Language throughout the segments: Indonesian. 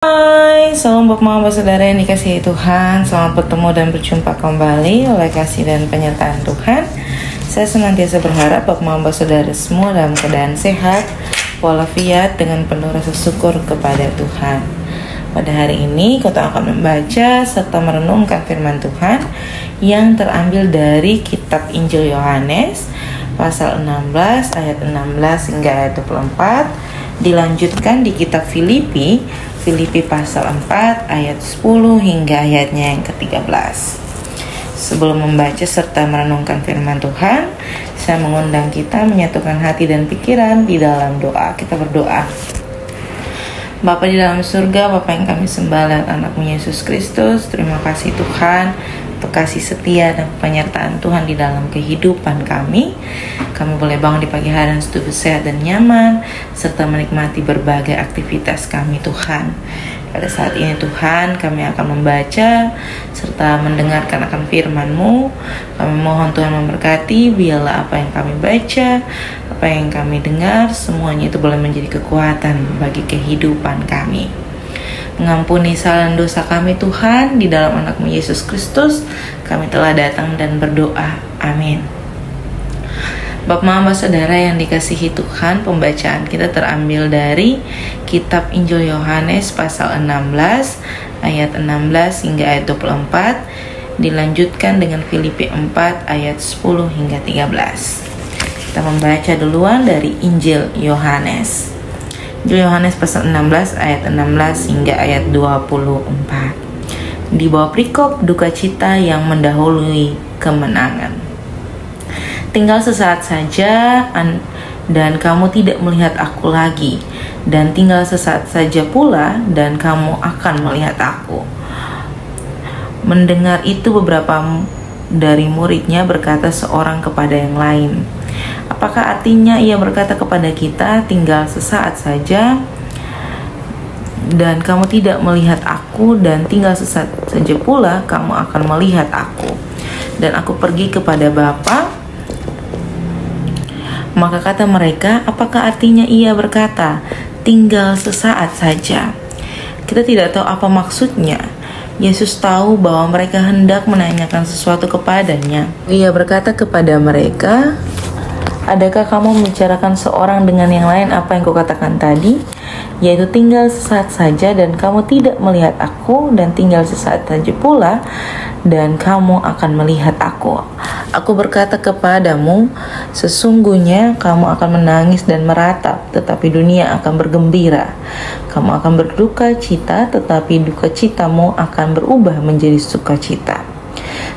Hai, salam buat mama saudara yang dikasihi Tuhan. Selamat bertemu dan berjumpa kembali oleh kasih dan penyertaan Tuhan. Saya senantiasa berharap buat mama saudara semua dalam keadaan sehat walafiat dengan penuh rasa syukur kepada Tuhan. Pada hari ini kita akan membaca serta merenungkan firman Tuhan yang terambil dari kitab Injil Yohanes pasal 16 ayat 16 hingga ayat 24, dilanjutkan di kitab Filipi pasal 4 ayat 10 hingga ayatnya yang ke-13. Sebelum membaca serta merenungkan firman Tuhan, saya mengundang kita menyatukan hati dan pikiran di dalam doa. Kita berdoa. Bapa di dalam surga, Bapa yang kami sembah lewat anak-Mu Yesus Kristus, terima kasih Tuhan untuk kasih setia dan penyertaan Tuhan di dalam kehidupan kami. Kami boleh bangun di pagi hari dan tubuh sehat dan nyaman, serta menikmati berbagai aktivitas kami Tuhan. Pada saat ini Tuhan, kami akan membaca serta mendengarkan akan firman-Mu. Kami mohon Tuhan memberkati, biarlah apa yang kami baca, apa yang kami dengar, semuanya itu boleh menjadi kekuatan bagi kehidupan kami. Mengampuni salah dosa kami Tuhan, di dalam anak-Mu Yesus Kristus kami telah datang dan berdoa. Amin. Bapak mama saudara yang dikasihi Tuhan, pembacaan kita terambil dari kitab Injil Yohanes pasal 16 ayat 16 hingga ayat 24, dilanjutkan dengan Filipi 4 ayat 10 hingga 13. Kita membaca duluan dari Injil Yohanes. Injil Yohanes pasal 16 ayat 16 hingga ayat 24. Di bawah perikop duka cita yang mendahului kemenangan. Tinggal sesaat saja dan kamu tidak melihat aku lagi, dan tinggal sesaat saja pula dan kamu akan melihat aku. Mendengar itu beberapa dari muridnya berkata seorang kepada yang lain, apakah artinya ia berkata kepada kita, tinggal sesaat saja dan kamu tidak melihat aku, dan tinggal sesaat saja pula kamu akan melihat aku, dan aku pergi kepada Bapa? Maka kata mereka, apakah artinya ia berkata, tinggal sesaat saja? Kita tidak tahu apa maksudnya. Yesus tahu bahwa mereka hendak menanyakan sesuatu kepadanya. Ia berkata kepada mereka, adakah kamu membicarakan seorang dengan yang lain apa yang kukatakan tadi? Yaitu tinggal sesaat saja dan kamu tidak melihat aku, dan tinggal sesaat saja pula dan kamu akan melihat aku. Aku berkata kepadamu, sesungguhnya kamu akan menangis dan meratap, tetapi dunia akan bergembira. Kamu akan berduka cita, tetapi duka citamu akan berubah menjadi sukacita.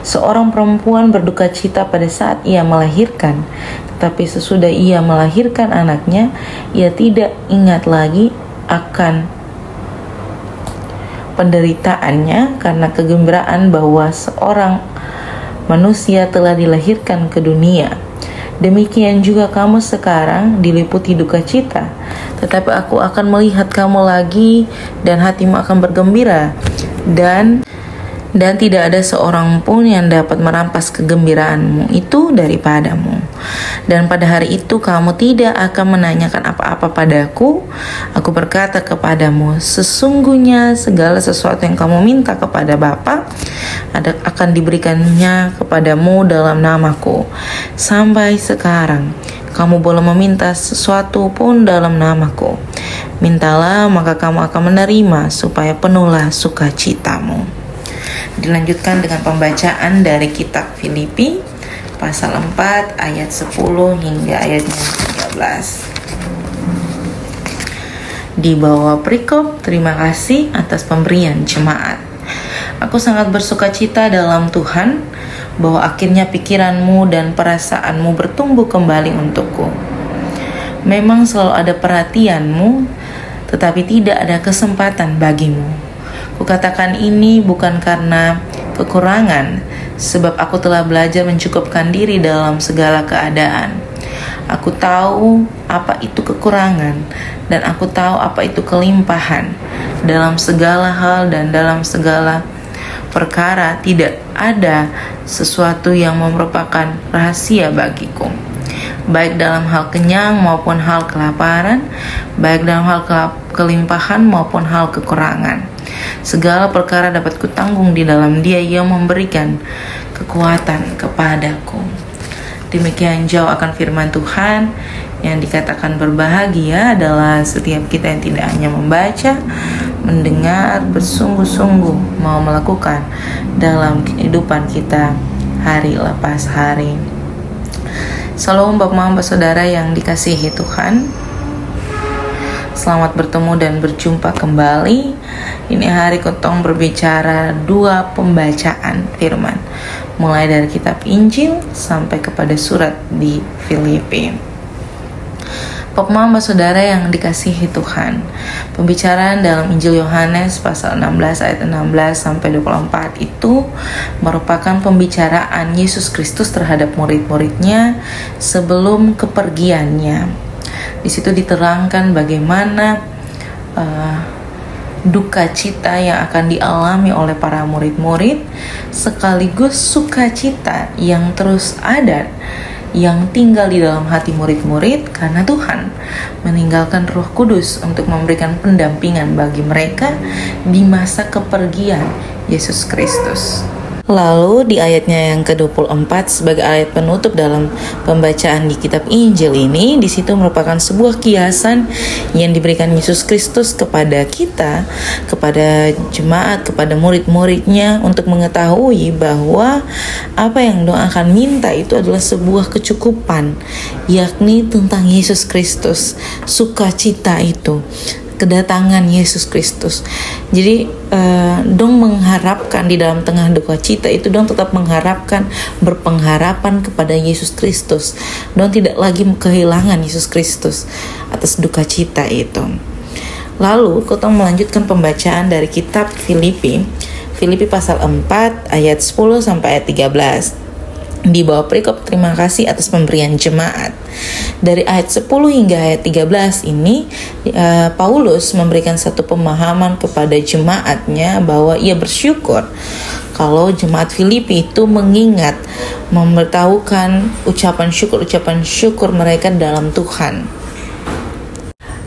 Seorang perempuan berduka cita pada saat ia melahirkan, tetapi sesudah ia melahirkan anaknya, ia tidak ingat lagi akan penderitaannya karena kegembiraan bahwa seorang manusia telah dilahirkan ke dunia. Demikian juga kamu sekarang diliputi duka cita, tetapi aku akan melihat kamu lagi dan hatimu akan bergembira, dan tidak ada seorang pun yang dapat merampas kegembiraanmu itu daripadamu. Dan pada hari itu kamu tidak akan menanyakan apa-apa padaku. Aku berkata kepadamu, sesungguhnya segala sesuatu yang kamu minta kepada Bapa akan diberikannya kepadamu dalam namaku. Sampai sekarang kamu boleh meminta sesuatu pun dalam namaku. Mintalah maka kamu akan menerima, supaya penuhlah sukacitamu. Dilanjutkan dengan pembacaan dari kitab Filipi pasal 4 ayat 10 hingga ayatnya 13. Di bawah perikop terima kasih atas pemberian jemaat. Aku sangat bersukacita dalam Tuhan bahwa akhirnya pikiranmu dan perasaanmu bertumbuh kembali untukku. Memang selalu ada perhatianmu, tetapi tidak ada kesempatan bagimu. Kukatakan ini bukan karena kekurangan, sebab aku telah belajar mencukupkan diri dalam segala keadaan. Aku tahu apa itu kekurangan, dan aku tahu apa itu kelimpahan. Dalam segala hal dan dalam segala perkara tidak ada sesuatu yang merupakan rahasia bagiku. baik dalam hal kenyang maupun hal kelaparan, baik dalam hal kelimpahan maupun hal kekurangan. Segala perkara dapat kutanggung di dalam Dia yang memberikan kekuatan kepadaku. Demikian jauh akan firman Tuhan. Yang dikatakan berbahagia adalah setiap kita yang tidak hanya membaca, mendengar, bersungguh-sungguh mau melakukan dalam kehidupan kita hari lepas hari. Salam Bapak Mama Saudara yang dikasihi Tuhan. Selamat bertemu dan berjumpa kembali. Ini hari Kotong berbicara 2 pembacaan firman, mulai dari kitab Injil sampai kepada surat di Filipi. Bapak Mama Saudara yang dikasihi Tuhan, pembicaraan dalam Injil Yohanes pasal 16 ayat 16 sampai 24 itu merupakan pembicaraan Yesus Kristus terhadap murid-muridnya sebelum kepergiannya. Di situ diterangkan bagaimana duka cita yang akan dialami oleh para murid-murid, sekaligus sukacita yang terus ada, yang tinggal di dalam hati murid-murid karena Tuhan meninggalkan Roh Kudus untuk memberikan pendampingan bagi mereka di masa kepergian Yesus Kristus. Lalu di ayatnya yang ke-24 sebagai ayat penutup dalam pembacaan di kitab Injil ini, di situ merupakan sebuah kiasan yang diberikan Yesus Kristus kepada kita, kepada jemaat, kepada murid-muridnya untuk mengetahui bahwa apa yang Tuhan akan minta itu adalah sebuah kecukupan, yakni tentang Yesus Kristus, sukacita itu, kedatangan Yesus Kristus. Jadi dong mengharapkan di dalam tengah duka cita itu, dong tetap mengharapkan, berpengharapan kepada Yesus Kristus. Dong tidak lagi kehilangan Yesus Kristus atas duka cita itu. Lalu kita melanjutkan pembacaan dari kitab Filipi pasal 4 ayat 10 sampai ayat 13. Di bawah perikop terima kasih atas pemberian jemaat. Dari ayat 10 hingga ayat 13 ini, Paulus memberikan satu pemahaman kepada jemaatnya bahwa ia bersyukur kalau jemaat Filipi itu mengingat, memberitahukan ucapan syukur mereka dalam Tuhan.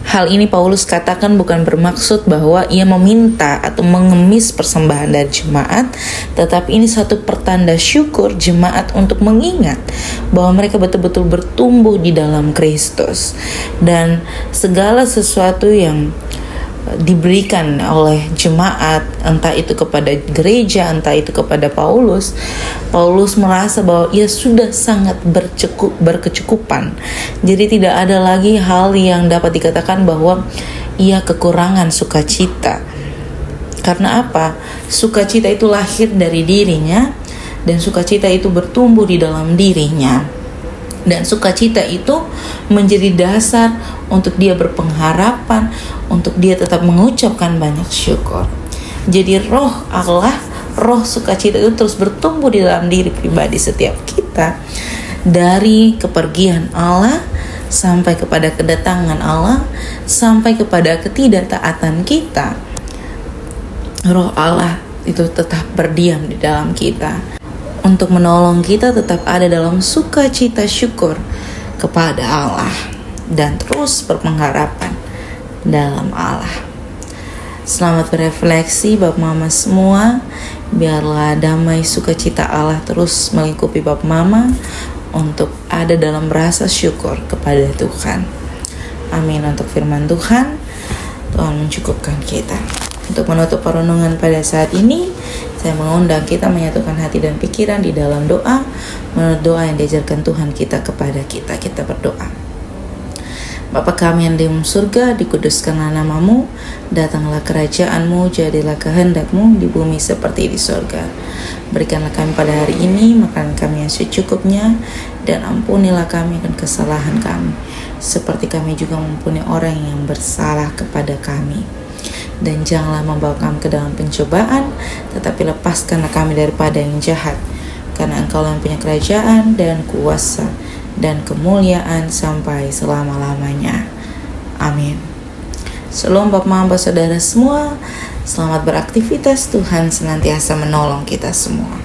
Hal ini Paulus katakan bukan bermaksud bahwa ia meminta atau mengemis persembahan dari jemaat, tetapi ini satu pertanda syukur jemaat untuk mengingat bahwa mereka betul-betul bertumbuh di dalam Kristus. Dan segala sesuatu yang diberikan oleh jemaat, entah itu kepada gereja, entah itu kepada Paulus merasa bahwa ia sudah sangat berkecukupan. Jadi tidak ada lagi hal yang dapat dikatakan bahwa ia kekurangan sukacita. Karena apa? Sukacita itu lahir dari dirinya, dan sukacita itu bertumbuh di dalam dirinya. Dan sukacita itu menjadi dasar untuk dia berpengharapan, untuk dia tetap mengucapkan banyak syukur. Jadi roh Allah, roh sukacita itu terus bertumbuh di dalam diri pribadi setiap kita. Dari kepergian Allah sampai kepada kedatangan Allah, sampai kepada ketidaktaatan kita, roh Allah itu tetap berdiam di dalam kita, untuk menolong kita tetap ada dalam sukacita syukur kepada Allah dan terus berpengharapan dalam Allah. Selamat berefleksi Bapak Mama semua. Biarlah damai sukacita Allah terus melingkupi Bapak Mama untuk ada dalam rasa syukur kepada Tuhan. Amin. Untuk firman Tuhan mencukupkan kita. Untuk menutup perenungan pada saat ini, saya mengundang kita menyatukan hati dan pikiran di dalam doa, menurut doa yang diajarkan Tuhan kita kepada kita. Kita berdoa. Bapa kami yang di surga, dikuduskanlah namamu, datanglah kerajaan-Mu, jadilah kehendak-Mu di bumi seperti di surga. Berikanlah kami pada hari ini makanan kami yang secukupnya, dan ampunilah kami akan kesalahan kami, seperti kami juga mengampuni orang yang bersalah kepada kami. Dan janganlah membawa kami ke dalam pencobaan, tetapi lepaskanlah kami daripada yang jahat. Karena Engkau yang punya kerajaan dan kuasa dan kemuliaan sampai selama-lamanya. Amin. Shalom Bapak Mama Saudara semua. Selamat beraktivitas. Tuhan senantiasa menolong kita semua.